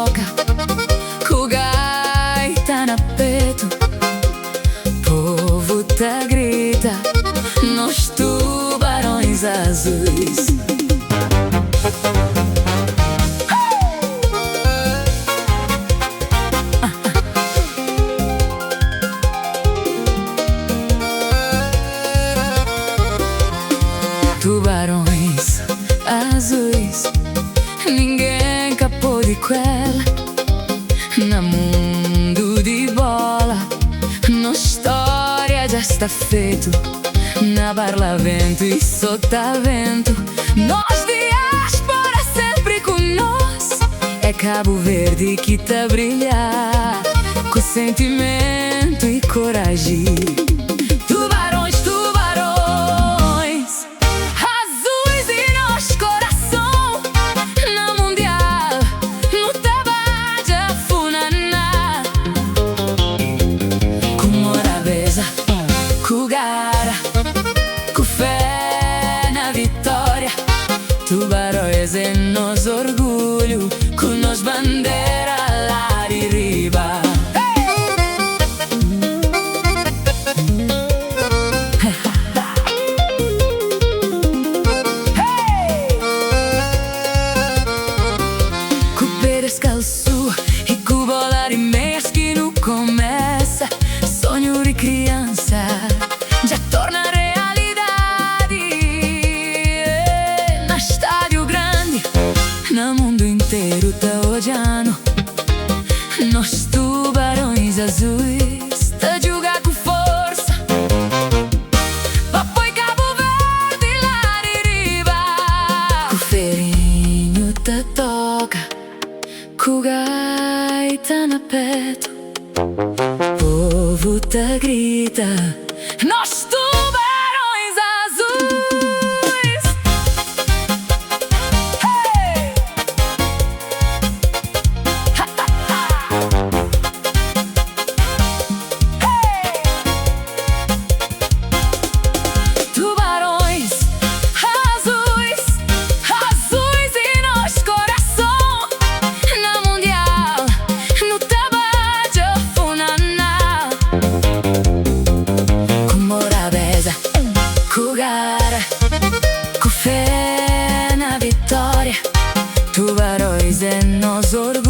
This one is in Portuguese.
toca, com gaita na peito, povo tá grita, nos tubarões azuis. Tubarões azuis, ninguém capô de quella, no mundo de bola, na história já está feito, na Barlavento e Sotavento, nós diáspora sempre com nós, é Cabo Verde que tá a brilhar, com sentimento e coragem. Com fé na vitória, tubarões é nos orgulho, com nos bandeira lá de riba. Com pé descalço e com bola de meias que não começa, sonho de criança já torna realidade. Na estádio grande, no mundo inteiro tá olhando, nos tubarões azuis tá jogar com força, papo e Cabo Verde lá de riba. Com ferinho tá toca, com gaita na peito, povo tá grita, nós tubarões azuis. Hey! Ha, ha, ha. Hey! Tubarões azuis, azuis e nos coração, na mundial, no trabalho funaná. Com gara, com fé na vitória, tubarões é nos orgulho.